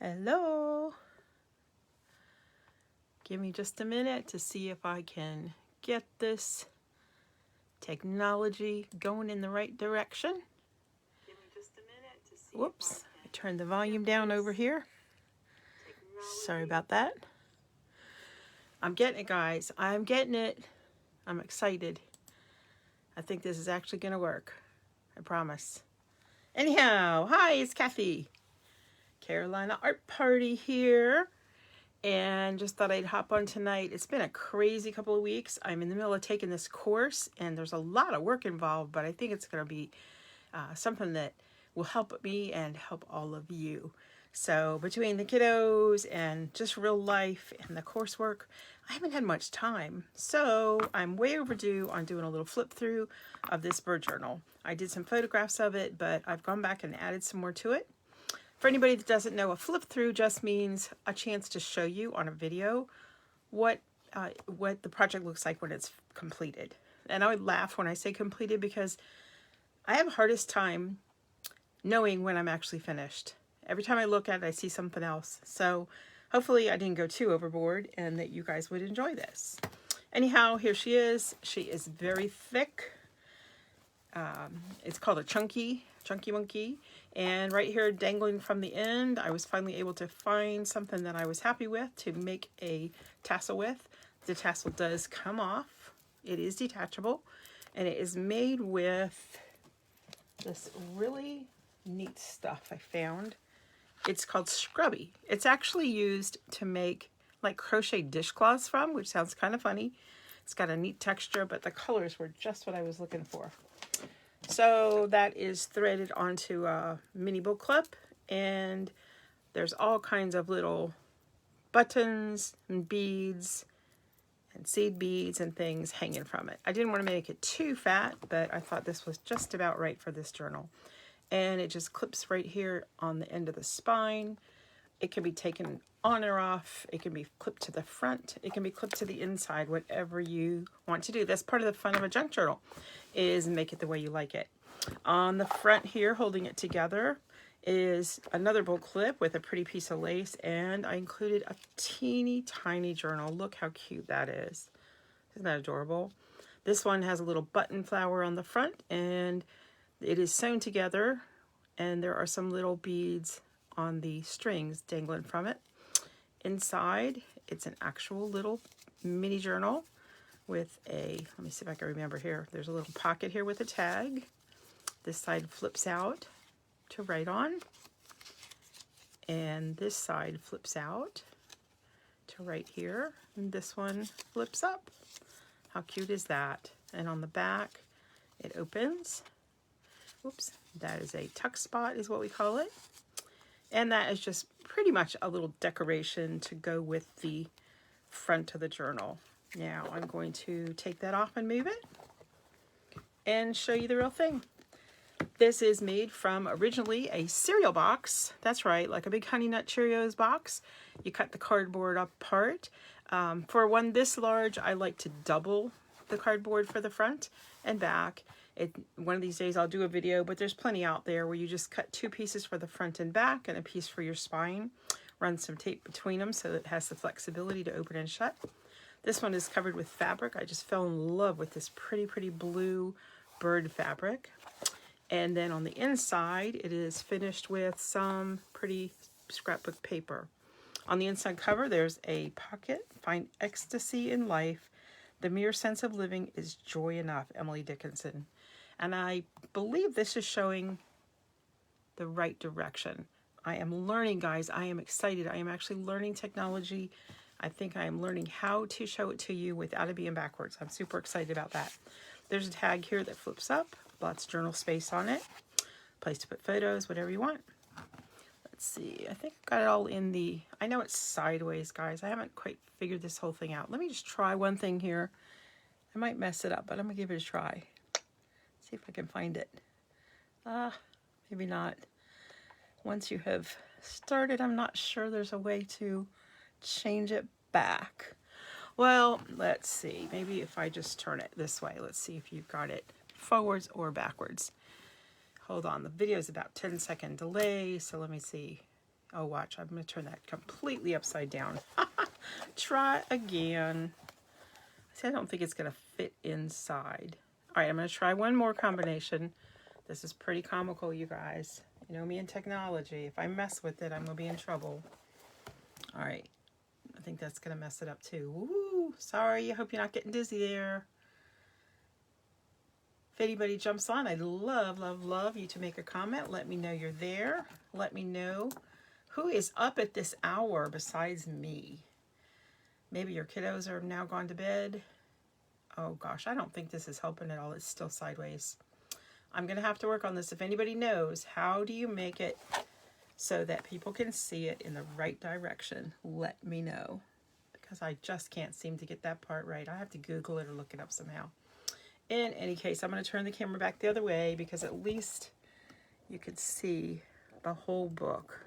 Hello. Give me just a minute to see if I can get this technology going in the right direction. Give me just a minute to see. Whoops, I turned the volume down over here. Sorry about that. I'm getting it, guys. I'm getting it. I'm excited. I think this is actually going to work. I promise. Anyhow, hi, it's Kathy. Carolina Art Party here. And just thought I'd hop on tonight. It's been a crazy couple of weeks. I'm in the middle of taking this course and there's a lot of work involved, but I think it's going to be something that will help me and help all of you. So between the kiddos and just real life and the coursework, I haven't had much time. So I'm way overdue on doing a little flip through of this bird journal. I did some photographs of it, but I've gone back and added some more to it. For anybody that doesn't know, a flip through just means a chance to show you on a video what the project looks like when it's completed. And I would laugh when I say completed because I have the hardest time knowing when I'm actually finished. Every time I look at it, I see something else. So hopefully I didn't go too overboard and that you guys would enjoy this. Anyhow, here she is. She is very thick. It's called a chunky monkey. And right here dangling from the end, I was finally able to find something that I was happy with to make a tassel with. The tassel does come off. It is detachable. And it is made with this really neat stuff I found. It's called Scrubby. It's actually used to make like crochet dishcloths from, which sounds kind of funny. It's got a neat texture, but the colors were just what I was looking for. So that is threaded onto a mini bow clip, and there's all kinds of little buttons and beads and seed beads and things hanging from it. I didn't want to make it too fat, but I thought this was just about right for this journal. And it just clips right here on the end of the spine. It can be taken on or off. It can be clipped to the front. It can be clipped to the inside, whatever you want to do. That's part of the fun of a junk journal, is make it the way you like it. On the front here, holding it together, is another bow clip with a pretty piece of lace, and I included a teeny tiny journal. Look how cute that is. Isn't that adorable? This one has a little button flower on the front, and it is sewn together, and there are some little beads on the strings dangling from it. Inside, it's an actual little mini journal with a, let me see if I can remember here. There's a little pocket here with a tag. This side flips out to write on. And this side flips out to write here. And this one flips up. How cute is that? And on the back, it opens. Oops, that is a tuck spot is what we call it. And that is just pretty much a little decoration to go with the front of the journal. Now I'm going to take that off and move it and show you the real thing. This is made from originally a cereal box. That's right, like a big Honey Nut Cheerios box. You cut the cardboard apart. For one this large, I like to double the cardboard for the front and back. One of these days I'll do a video, but there's plenty out there where you just cut two pieces for the front and back and a piece for your spine. Run some tape between them so it has the flexibility to open and shut. This one is covered with fabric. I just fell in love with this pretty blue bird fabric. And then on the inside, it is finished with some pretty scrapbook paper. On the inside cover, there's a pocket. Find ecstasy in life. The mere sense of living is joy enough. Emily Dickinson. And I believe this is showing the right direction. I am learning, guys. I am excited. I am actually learning technology. I think I am learning how to show it to you without it being backwards. I'm super excited about that. There's a tag here that flips up. Lots of journal space on it. Place to put photos, whatever you want. Let's see. I think I've got it all in the... I know it's sideways, guys. I haven't quite figured this whole thing out. Let me just try one thing here. I might mess it up, but I'm going to give it a try. See if I can find it. Maybe not. Once you have started, I'm not sure there's a way to change it back. Well, let's see. Maybe if I just turn it this way. Let's see if you've got it forwards or backwards. Hold on. The video is about 10-second delay, so let me see Oh, watch, I'm going to turn that completely upside down. Try again. See, I don't think it's going to fit inside. All right, I'm going to try one more combination. This is pretty comical, you guys. You know me in technology. If I mess with it, I'm going to be in trouble. All right, I think that's going to mess it up too. Woo, sorry, I hope you're not getting dizzy there. If anybody jumps on, I'd love, love, love you to make a comment. Let me know you're there. Let me know who is up at this hour besides me. Maybe your kiddos are now gone to bed. Oh gosh, I don't think this is helping at all. It's still sideways. I'm going to have to work on this. If anybody knows, how do you make it so that people can see it in the right direction? Let me know. Because I just can't seem to get that part right. I have to Google it or look it up somehow. In any case, I'm going to turn the camera back the other way because at least you could see the whole book,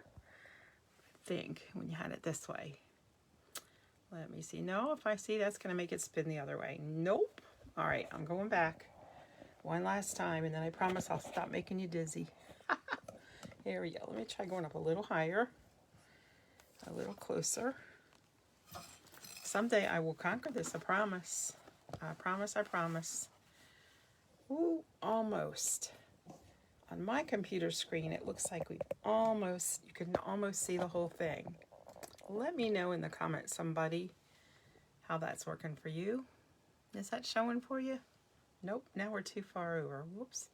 I think, when you had it this way. Let me see. No, if I see, that's going to make it spin the other way. Nope. All right, I'm going back one last time, and then I promise I'll stop making you dizzy. Here we go. Let me try going up a little higher, a little closer. Someday I will conquer this, I promise. I promise, I promise. Ooh, almost. On my computer screen, it looks like you can almost see the whole thing. Let me know in the comments, somebody, how that's working for you. Is that showing for you? Nope, now we're too far over. Whoops.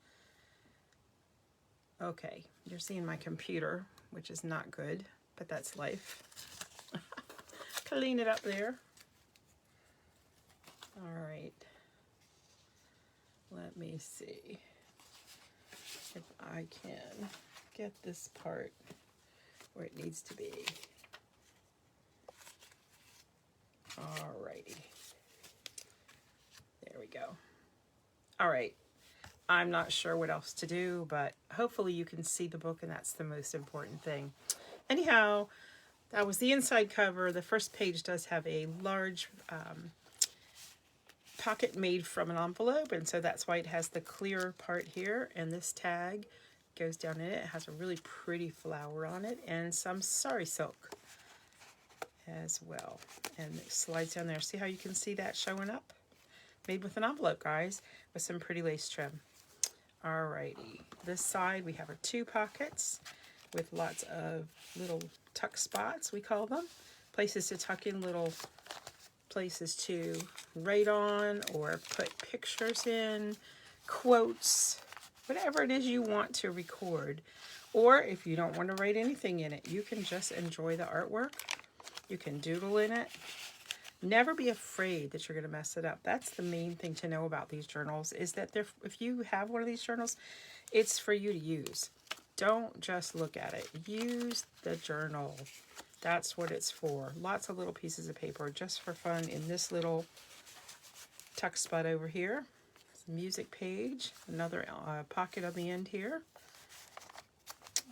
Okay, you're seeing my computer, which is not good, but that's life. Clean it up there. All right. Let me see if I can get this part where it needs to be. Alrighty. There we go. All right. I'm not sure what else to do, but hopefully you can see the book, and that's the most important thing. Anyhow, that was the inside cover. The first page does have a large pocket made from an envelope, and so that's why it has the clear part here, and this tag goes down in it. It has a really pretty flower on it and some sari silk as well, and it slides down there. See how you can see that showing up? Made with an envelope, guys, with some pretty lace trim. Alrighty, this side we have our two pockets with lots of little tuck spots, we call them, places to tuck in, little places to write on or put pictures in, quotes, whatever it is you want to record. Or if you don't want to write anything in it, you can just enjoy the artwork. You can doodle in it. Never be afraid that you're going to mess it up. That's the main thing to know about these journals, is that if you have one of these journals, it's for you to use. Don't just look at it. Use the journal. That's what it's for. Lots of little pieces of paper just for fun in this little tuck spot over here. Music page, another pocket on the end here.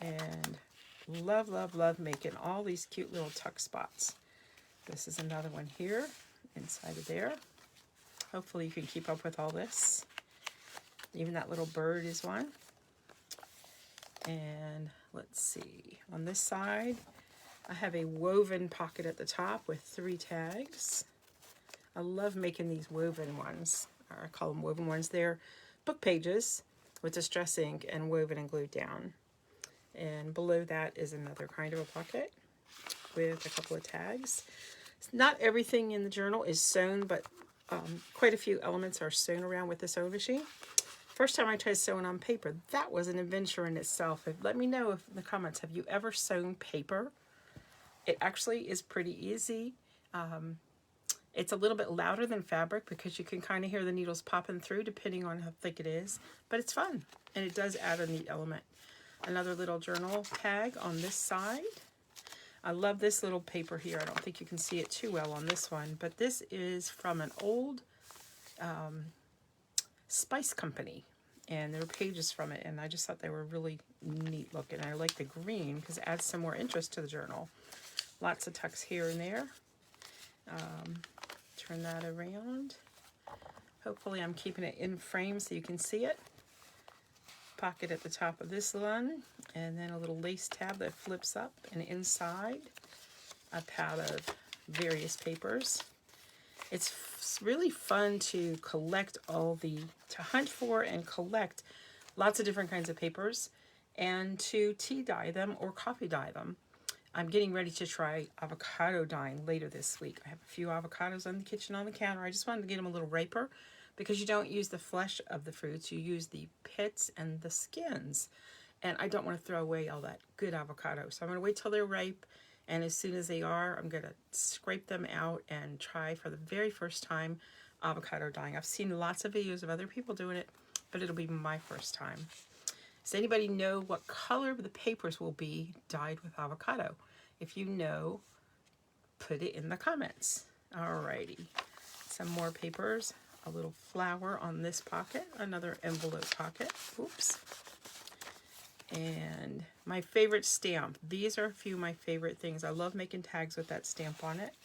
And love, love, love making all these cute little tuck spots. This is another one here inside of there. Hopefully you can keep up with all this. Even that little bird is one. And let's see, on this side, I have a woven pocket at the top with 3 tags. I love making these woven ones, or I call them woven ones. They're book pages with distress ink and woven and glued down. And below that is another kind of a pocket with a couple of tags. Not everything in the journal is sewn, but quite a few elements are sewn around with the sewing machine. First time I tried sewing on paper, that was an adventure in itself. Let me know in the comments, have you ever sewn paper? It actually is pretty easy. It's a little bit louder than fabric because you can kind of hear the needles popping through depending on how thick it is, but it's fun and it does add a neat element. Another little journal tag on this side. I love this little paper here. I don't think you can see it too well on this one, but this is from an old spice company, and there were pages from it, and I just thought they were really neat looking. I like the green because it adds some more interest to the journal. Lots of tucks here and there. Turn that around. Hopefully I'm keeping it in frame so you can see it. pocket at the top of this one, and then a little lace tab that flips up, and inside a pad of various papers. It's really fun to collect to hunt for and collect lots of different kinds of papers, and to tea dye them or coffee dye them. I'm getting ready to try avocado dyeing later this week. I have a few avocados in the kitchen on the counter. I just wanted to get them a little riper, because you don't use the flesh of the fruits, you use the pits and the skins. And I don't want to throw away all that good avocado. So I'm going to wait till they're ripe, and as soon as they are, I'm going to scrape them out and try for the very first time avocado dyeing. I've seen lots of videos of other people doing it, but it'll be my first time. Does anybody know what color the papers will be dyed with avocado? If you know, put it in the comments. Alrighty, some more papers. A little flower on this pocket, another envelope pocket. Oops. And my favorite stamp. These are a few of my favorite things. I love making tags with that stamp on it.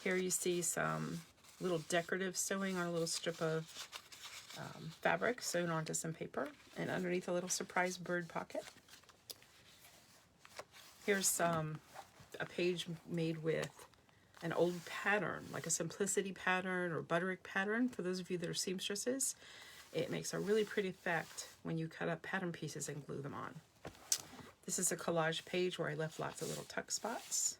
Here you see some little decorative sewing on a little strip of fabric sewn onto some paper, and underneath a little surprise bird pocket. Here's a page made with an old pattern, like a simplicity pattern or butterick pattern. For those of you that are seamstresses, it makes a really pretty effect when you cut up pattern pieces and glue them on. This is a collage page where I left lots of little tuck spots.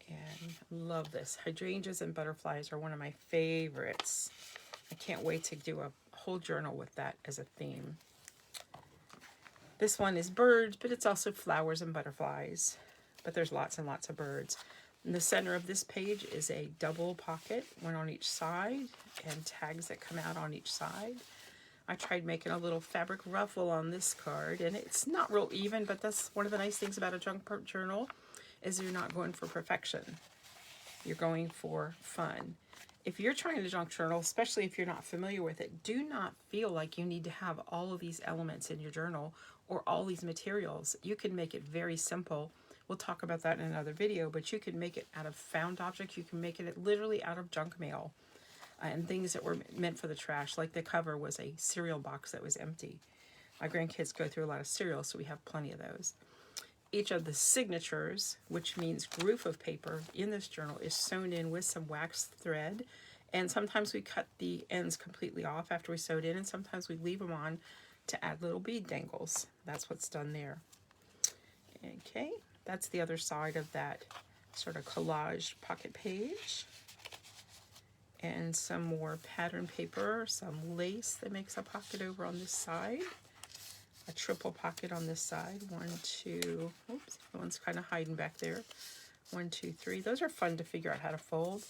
And love this. Hydrangeas and butterflies are one of my favorites. I can't wait to do a whole journal with that as a theme. This one is birds, but it's also flowers and butterflies. But there's lots and lots of birds. In the center of this page is a double pocket, one on each side, and tags that come out on each side. I tried making a little fabric ruffle on this card, and it's not real even, but that's one of the nice things about a junk journal, is you're not going for perfection. You're going for fun. If you're trying to junk journal, especially if you're not familiar with it, do not feel like you need to have all of these elements in your journal or all these materials. You can make it very simple. We'll talk about that in another video, but you can make it out of found objects. You can make it literally out of junk mail and things that were meant for the trash, like the cover was a cereal box that was empty. My grandkids go through a lot of cereal, so we have plenty of those. Each of the signatures, which means groove of paper in this journal, is sewn in with some wax thread. And sometimes we cut the ends completely off after we sewed in, and sometimes we leave them on to add little bead dangles. That's what's done there. Okay, that's the other side of that sort of collage pocket page. And some more pattern paper, some lace that makes a pocket over on this side. A triple pocket on this side. 1, 2, oops, that one's kind of hiding back there. 1, 2, 3. Those are fun to figure out how to fold.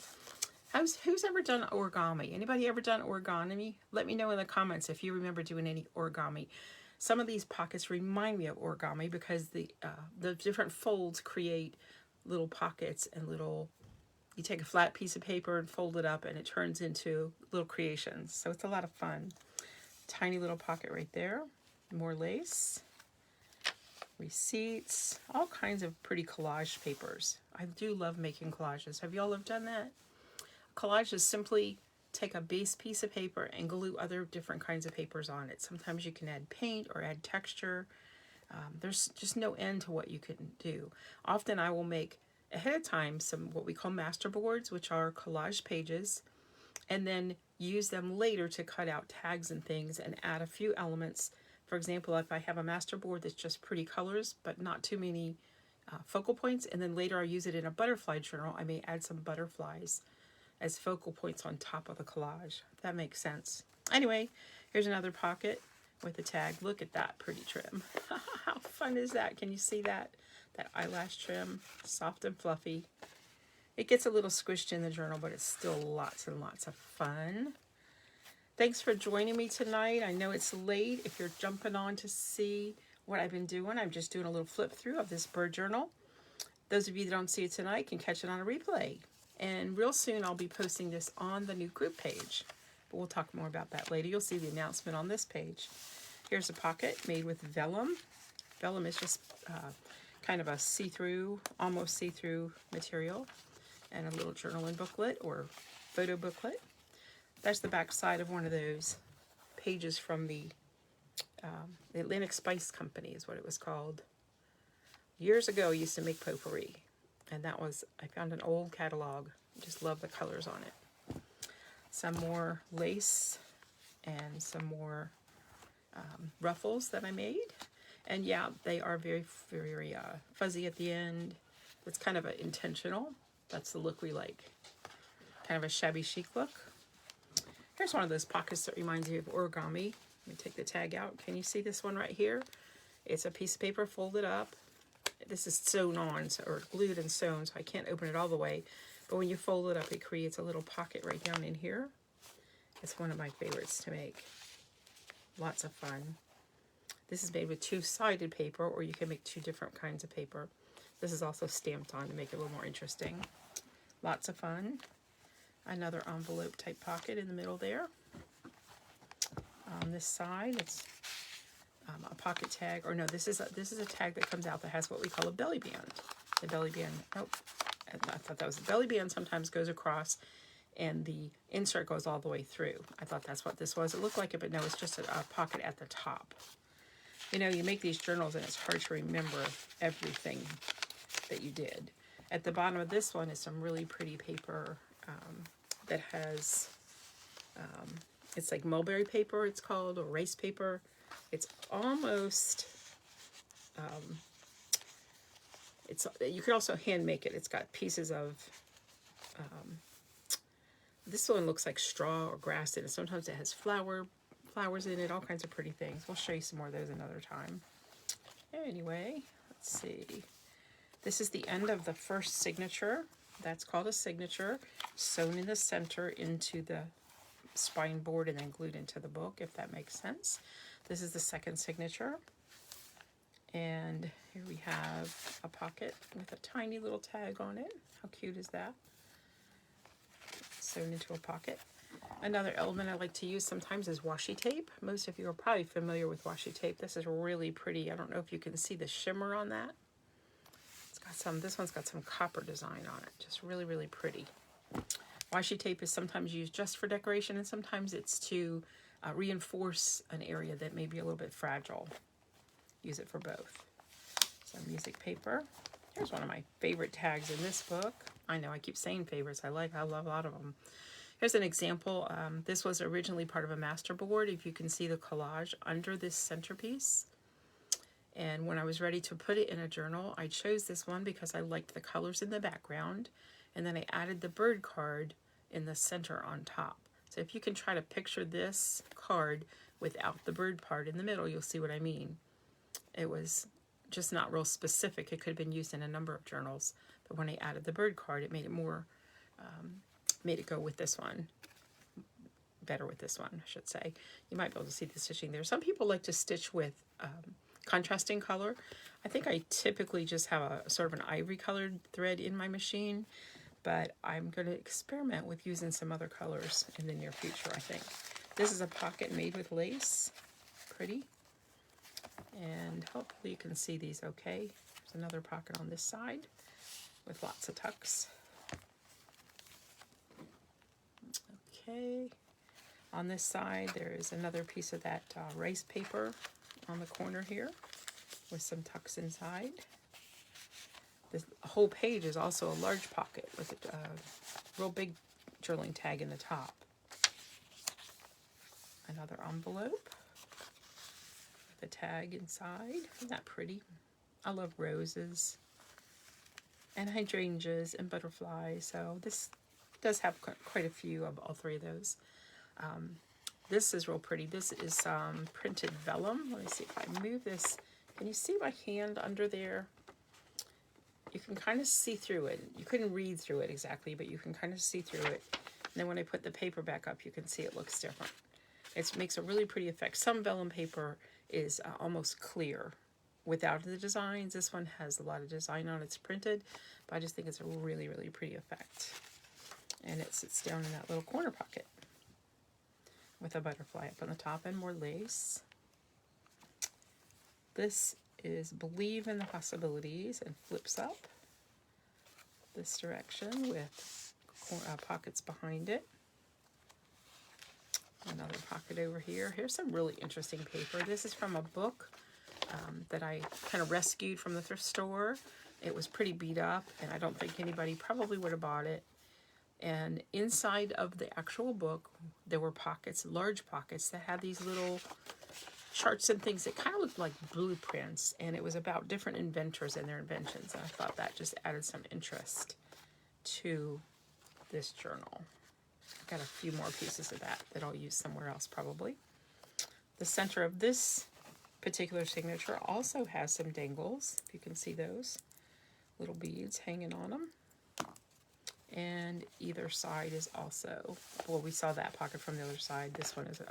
Who's ever done origami? Anybody ever done origami? Let me know in the comments if you remember doing any origami. Some of these pockets remind me of origami because the different folds create little pockets and little, you take a flat piece of paper and fold it up and it turns into little creations. So it's a lot of fun. Tiny little pocket right there. More lace, receipts, all kinds of pretty collage papers. I do love making collages. Have y'all ever done that? Collage is simply take a base piece of paper and glue other different kinds of papers on it. Sometimes you can add paint or add texture. There's just no end to what you can do. Often I will make ahead of time some what we call master boards, which are collage pages, and then use them later to cut out tags and things and add a few elements. For example, if I have a master board that's just pretty colors, but not too many focal points, and then later I use it in a butterfly journal, I may add some butterflies as focal points on top of the collage. If that makes sense. Anyway, here's another pocket with a tag. Look at that pretty trim. How fun is that? Can you see that? That eyelash trim, soft and fluffy. It gets a little squished in the journal, but it's still lots and lots of fun. Thanks for joining me tonight. I know it's late. If you're jumping on to see what I've been doing, I'm just doing a little flip through of this bird journal. Those of you that don't see it tonight can catch it on a replay. And real soon I'll be posting this on the new group page. But we'll talk more about that later. You'll see the announcement on this page. Here's a pocket made with vellum. Vellum is just kind of a see-through, almost see-through material. And a little journaling booklet or photo booklet. That's the back side of one of those pages from the the Atlantic Spice Company is what it was called. Years ago, I used to make potpourri, and that was, I found an old catalog. Just love the colors on it. Some more lace and some more ruffles that I made. And yeah, they are very, very fuzzy at the end. It's kind of intentional. That's the look we like. Kind of a shabby chic look. Here's one of those pockets that reminds me of origami. Let me take the tag out. Can you see this one right here? It's a piece of paper folded up. This is sewn on, or glued and sewn, so I can't open it all the way. But when you fold it up, it creates a little pocket right down in here. It's one of my favorites to make. Lots of fun. This is made with two-sided paper, or you can make two different kinds of paper. This is also stamped on to make it a little more interesting. Lots of fun. Another envelope type pocket in the middle there. On this side, it's a pocket tag, or no, this is a tag that comes out that has what we call a belly band. The belly band, oh, I thought that was the belly band, sometimes goes across, and the insert goes all the way through. I thought that's what this was. It looked like it, but no, it's just a pocket at the top. You know, you make these journals and it's hard to remember everything that you did. At the bottom of this one is some really pretty paper that has, it's like mulberry paper, it's called, or rice paper. It's almost, you could also hand make it. It's got pieces of, this one looks like straw or grass in it. Sometimes it has flowers in it, all kinds of pretty things. We'll show you some more of those another time. Anyway, let's see. This is the end of the first signature. That's called a signature, sewn in the center into the spine board and then glued into the book, if that makes sense. This is the second signature. And here we have a pocket with a tiny little tag on it. How cute is that? Sewn into a pocket. Another element I like to use sometimes is washi tape. Most of you are probably familiar with washi tape. This is really pretty. I don't know if you can see the shimmer on that. It's got some, this one's got some copper design on it. Just really, really pretty. Washi tape is sometimes used just for decoration, and sometimes it's to reinforce an area that may be a little bit fragile. Use it for both. Some music paper. Here's one of my favorite tags in this book. I know I keep saying favorites. I love a lot of them. Here's an example. This was originally part of a master board. If you can see the collage under this centerpiece. And when I was ready to put it in a journal, I chose this one because I liked the colors in the background. And then I added the bird card in the center on top. So if you can try to picture this card without the bird part in the middle, you'll see what I mean. It was just not real specific. It could have been used in a number of journals. But when I added the bird card, it made it more, made it go with this one. Better with this one, I should say. You might be able to see the stitching there. Some people like to stitch with contrasting color. I think I typically just have a sort of an ivory colored thread in my machine, but I'm going to experiment with using some other colors in the near future, I think. This is a pocket made with lace. Pretty. And hopefully you can see these okay. There's another pocket on this side with lots of tucks. Okay. On this side, there is another piece of that rice paper on the corner here with some tucks inside. This whole page is also a large pocket with a real big journaling tag in the top. Another envelope with a tag inside. Isn't that pretty? I love roses and hydrangeas and butterflies, so this does have quite a few of all three of those. This is real pretty. This is printed vellum. Let me see if I move this. Can you see my hand under there? You can kind of see through it. You couldn't read through it exactly, but you can kind of see through it. And then when I put the paper back up, you can see it looks different. It makes a really pretty effect. Some vellum paper is almost clear without the designs. This one has a lot of design on it. It's printed, but I just think it's a really, really pretty effect. And it sits down in that little corner pocket with a butterfly up on the top and more lace. This is Believe in the Possibilities and flips up this direction with pockets behind it. Another pocket over here. Here's some really interesting paper. This is from a book that I kind of rescued from the thrift store. It was pretty beat up, and I don't think anybody probably would have bought it. And inside of the actual book, there were pockets, large pockets, that had these little charts and things that kind of looked like blueprints, and it was about different inventors and their inventions. And I thought that just added some interest to this journal. I've got a few more pieces of that I'll use somewhere else probably. The center of this particular signature also has some dangles, if you can see those little beads hanging on them. And either side is also, well, we saw that pocket from the other side. This one is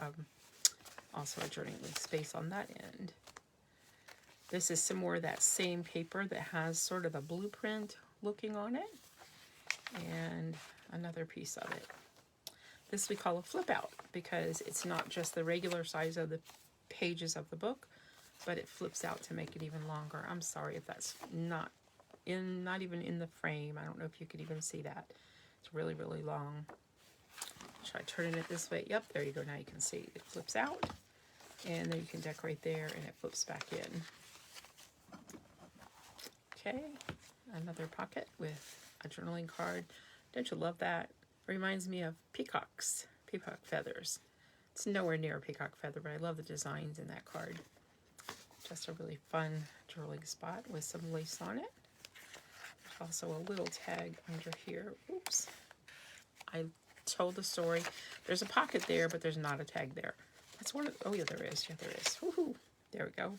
also a journaling space on that end. This is some more of that same paper that has sort of a blueprint looking on it. And another piece of it. This we call a flip out because it's not just the regular size of the pages of the book, but it flips out to make it even longer. I'm sorry if that's not even in the frame. I don't know if you could even see that. It's really, really long. Try turning it this way. Yep, there you go. Now you can see it flips out, and then you can decorate there, and it flips back in. Okay, another pocket with a journaling card. Don't you love that? Reminds me of peacocks, peacock feathers. It's nowhere near a peacock feather, but I love the designs in that card. Just a really fun journaling spot with some lace on it. There's also a little tag under here. Oops. I told the story. There's a pocket there, but there's not a tag there. That's one of, oh yeah, there is. Yeah, there is. Woohoo. There we go.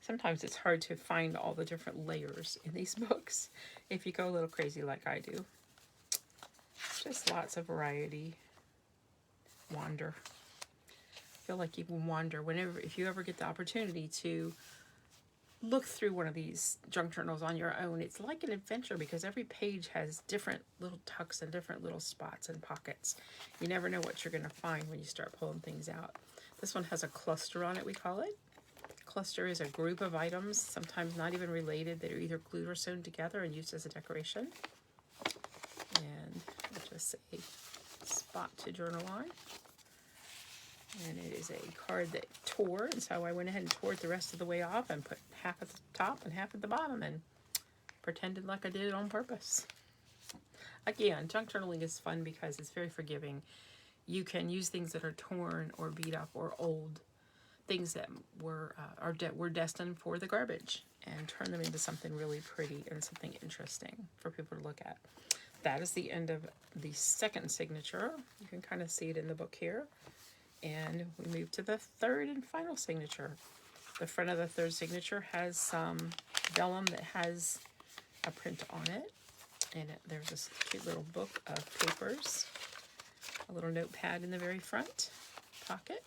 Sometimes it's hard to find all the different layers in these books if you go a little crazy like I do. Just lots of variety. Wander. I feel like you can wander if you ever get the opportunity to look through one of these junk journals on your own. It's like an adventure because every page has different little tucks and different little spots and pockets. You never know what you're going to find when you start pulling things out. This one has a cluster on it, we call it. Cluster is a group of items, sometimes not even related, that are either glued or sewn together and used as a decoration. And I'll just say spot to journal on. And it is a card that tore, and so I went ahead and tore it the rest of the way off and put half at the top and half at the bottom and pretended like I did it on purpose. Again, junk journaling is fun because it's very forgiving. You can use things that are torn or beat up or old, things that were destined for the garbage, and turn them into something really pretty and something interesting for people to look at. That is the end of the second signature. You can kind of see it in the book here. And we move to the third and final signature. The front of the third signature has some vellum that has a print on it. And there's this cute little book of papers. A little notepad in the very front pocket.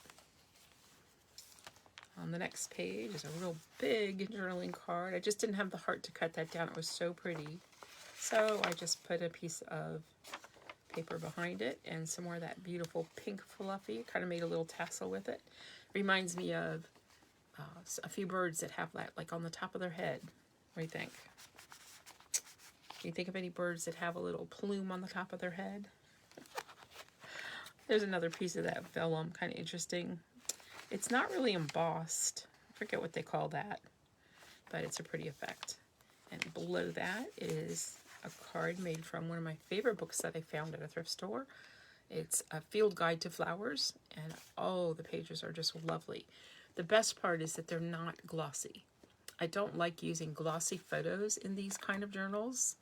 On the next page is a real big journaling card. I just didn't have the heart to cut that down. It was so pretty. So I just put a piece of paper behind it and some more of that beautiful pink fluffy. Kind of made a little tassel with it. Reminds me of a few birds that have that like on the top of their head. What do you think? Can you think of any birds that have a little plume on the top of their head? There's another piece of that vellum, kind of interesting. It's not really embossed. I forget what they call that, but it's a pretty effect. And below that is a card made from one of my favorite books that I found at a thrift store. It's a field guide to flowers, and oh, the pages are just lovely. The best part is that they're not glossy. I don't like using glossy photos in these kind of journals.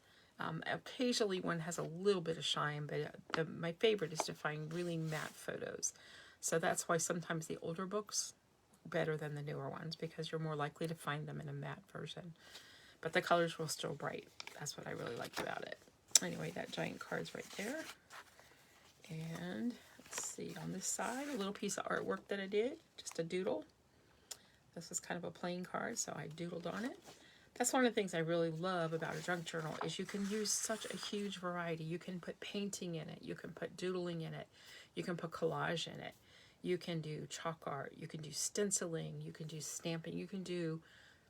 Occasionally one has a little bit of shine, but my favorite is to find really matte photos. So that's why sometimes the older books are better than the newer ones, because you're more likely to find them in a matte version. But the colors will still bright. That's what I really liked about it. Anyway, that giant card's right there. And let's see, on this side, a little piece of artwork that I did, just a doodle. This is kind of a plain card, so I doodled on it. That's one of the things I really love about a junk journal is you can use such a huge variety. You can put painting in it. You can put doodling in it. You can put collage in it. You can do chalk art. You can do stenciling. You can do stamping. You can do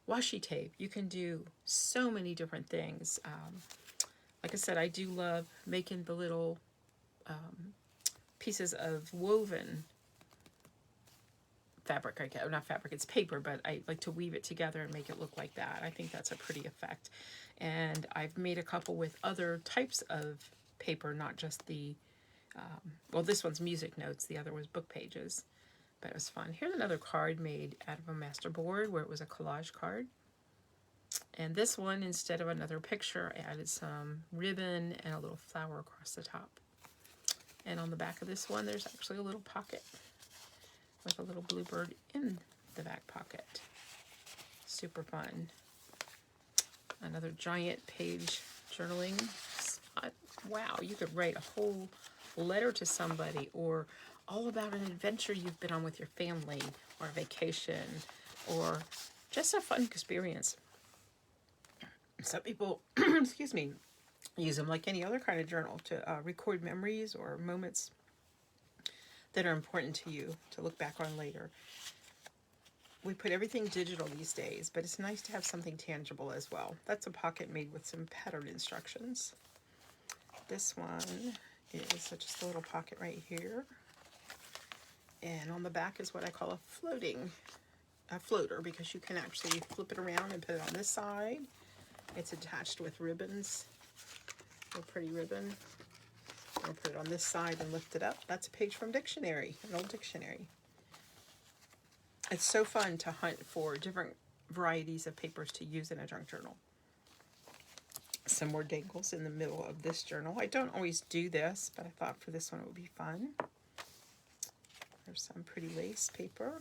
washi tape. You can do so many different things. Like I said, I do love making the little pieces of woven fabric. Not fabric, it's paper, but I like to weave it together and make it look like that. I think that's a pretty effect. And I've made a couple with other types of paper, not just the, well, this one's music notes, the other was book pages, but it was fun. Here's another card made out of a master board where it was a collage card. And this one, instead of another picture, I added some ribbon and a little flower across the top. And on the back of this one, there's actually a little pocket with a little bluebird in the back pocket. Super fun. Another giant page journaling spot. Wow, you could write a whole letter to somebody, or all about an adventure you've been on with your family, or a vacation, or just a fun experience. Some people, excuse me, use them like any other kind of journal to record memories or moments that are important to you to look back on later. We put everything digital these days, but it's nice to have something tangible as well. That's a pocket made with some pattern instructions. This one is just a little pocket right here. And on the back is what I call a floater, because you can actually flip it around and put it on this side. It's attached with ribbons, a pretty ribbon. I'll put it on this side and lift it up. That's a page from dictionary, an old dictionary. It's so fun to hunt for different varieties of papers to use in a junk journal. Some more dangles in the middle of this journal. I don't always do this, but I thought for this one it would be fun. There's some pretty lace paper.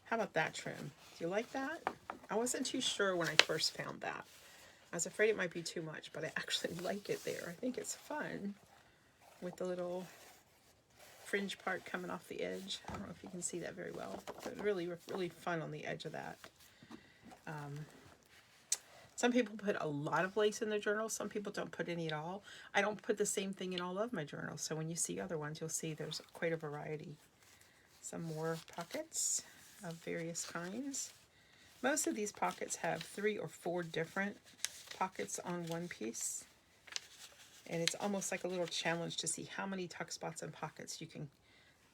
How about that trim? Do you like that? I wasn't too sure when I first found that. I was afraid it might be too much, but I actually like it there. I think it's fun with the little fringe part coming off the edge. I don't know if you can see that very well, but really, really fun on the edge of that. Some people put a lot of lace in their journals. Some people don't put any at all. I don't put the same thing in all of my journals, so when you see other ones, you'll see there's quite a variety. Some more pockets of various kinds. Most of these pockets have 3 or 4 different pockets on one piece, and it's almost like a little challenge to see how many tuck spots and pockets you can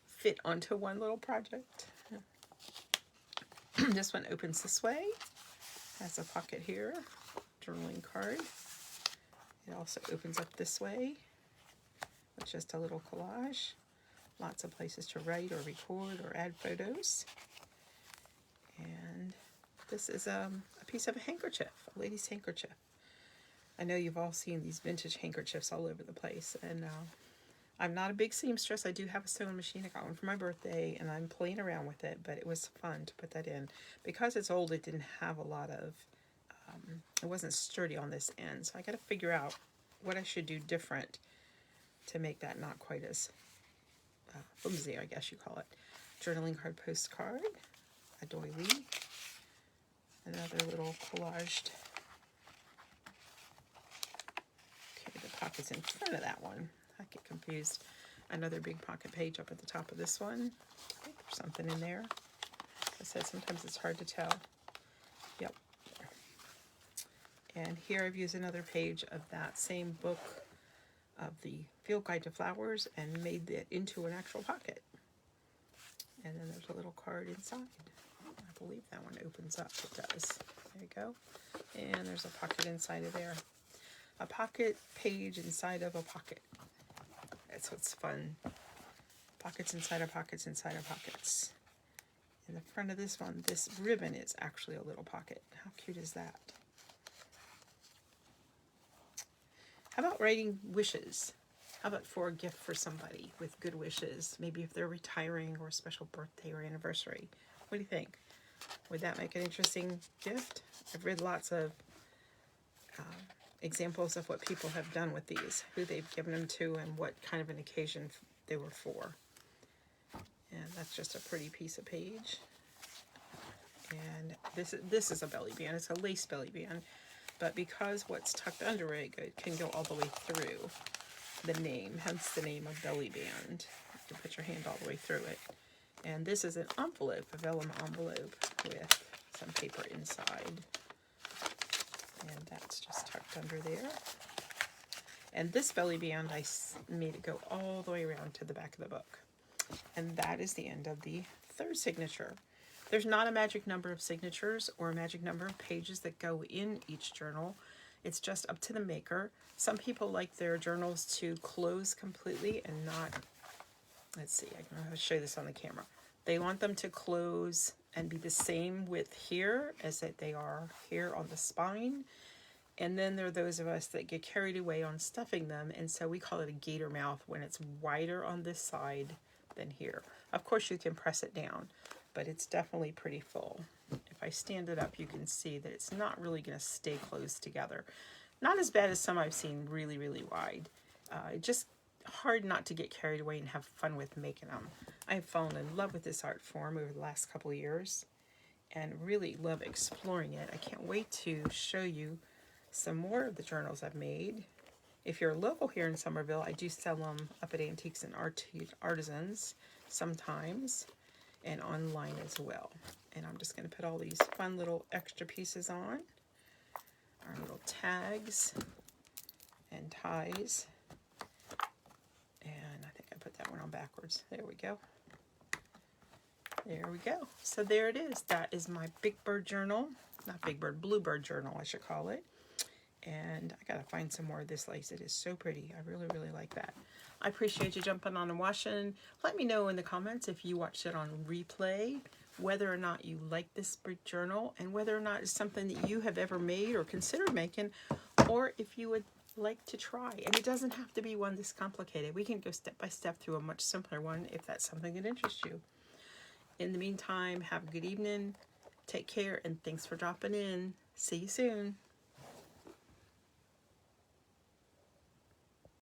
fit onto one little project. This one opens this way, has a pocket here, journaling card. It also opens up this way with just a little collage. Lots of places to write or record or add photos. And this is a piece of a handkerchief, a lady's handkerchief. I know you've all seen these vintage handkerchiefs all over the place, and I'm not a big seamstress. I do have a sewing machine. I got one for my birthday, and I'm playing around with it, but it was fun to put that in. Because it's old, it didn't have a lot of, it wasn't sturdy on this end, so I got to figure out what I should do different to make that not quite as flimsy, I guess you call it. Journaling card postcard, a doily, another little collaged. Okay, the pocket's in front of that one. I get confused. Another big pocket page up at the top of this one. I think there's something in there. Like I said, sometimes it's hard to tell. Yep. And here I've used another page of that same book of the Field Guide to Flowers and made it into an actual pocket. And then there's a little card inside. I believe that one opens up. It does. There you go. And there's a pocket inside of there. A pocket page inside of a pocket. That's what's fun. Pockets inside of pockets inside of pockets. In the front of this one, this ribbon is actually a little pocket. How cute is that? How about writing wishes? How about for a gift for somebody with good wishes? Maybe if they're retiring or a special birthday or anniversary. What do you think? Would that make an interesting gift? I've read lots of examples of what people have done with these, who they've given them to, and what kind of an occasion they were for. And that's just a pretty piece of page. And this is a belly band. It's a lace belly band, but because what's tucked under it can go all the way through the name, hence the name of belly band. You can put your hand all the way through it. And this is an envelope, a vellum envelope with some paper inside. And that's just tucked under there. And this belly band, I made it go all the way around to the back of the book. And that is the end of the third signature. There's not a magic number of signatures or a magic number of pages that go in each journal. It's just up to the maker. Some people like their journals to close completely and not, let's see, I'm going to show you this on the camera. They want them to close and be the same width here as that they are here on the spine. And then there are those of us that get carried away on stuffing them, and so we call it a gator mouth when it's wider on this side than here. Of course you can press it down, but it's definitely pretty full. If I stand it up, you can see that it's not really going to stay closed together. Not as bad as some I've seen really, really wide. Just hard not to get carried away and have fun with making them. I've fallen in love with this art form over the last couple of years and really love exploring it. I can't wait to show you some more of the journals I've made. If you're local here in Somerville, I do sell them up at Antiques and Artisans sometimes, and online as well. And I'm just going to put all these fun little extra pieces on. Our little tags and ties. And I think I put that one on backwards. There we go. There we go. So there it is. That is my Big Bird journal. Not Big Bird, Bluebird journal, I should call it. And I gotta find some more of this lace. It is so pretty. I really, really like that. I appreciate you jumping on and watching. Let me know in the comments if you watched it on replay, whether or not you like this brick journal, and whether or not it's something that you have ever made or considered making, or if you would like to try. And it doesn't have to be one this complicated. We can go step by step through a much simpler one if that's something that interests you. In the meantime, have a good evening. Take care, and thanks for dropping in. See you soon.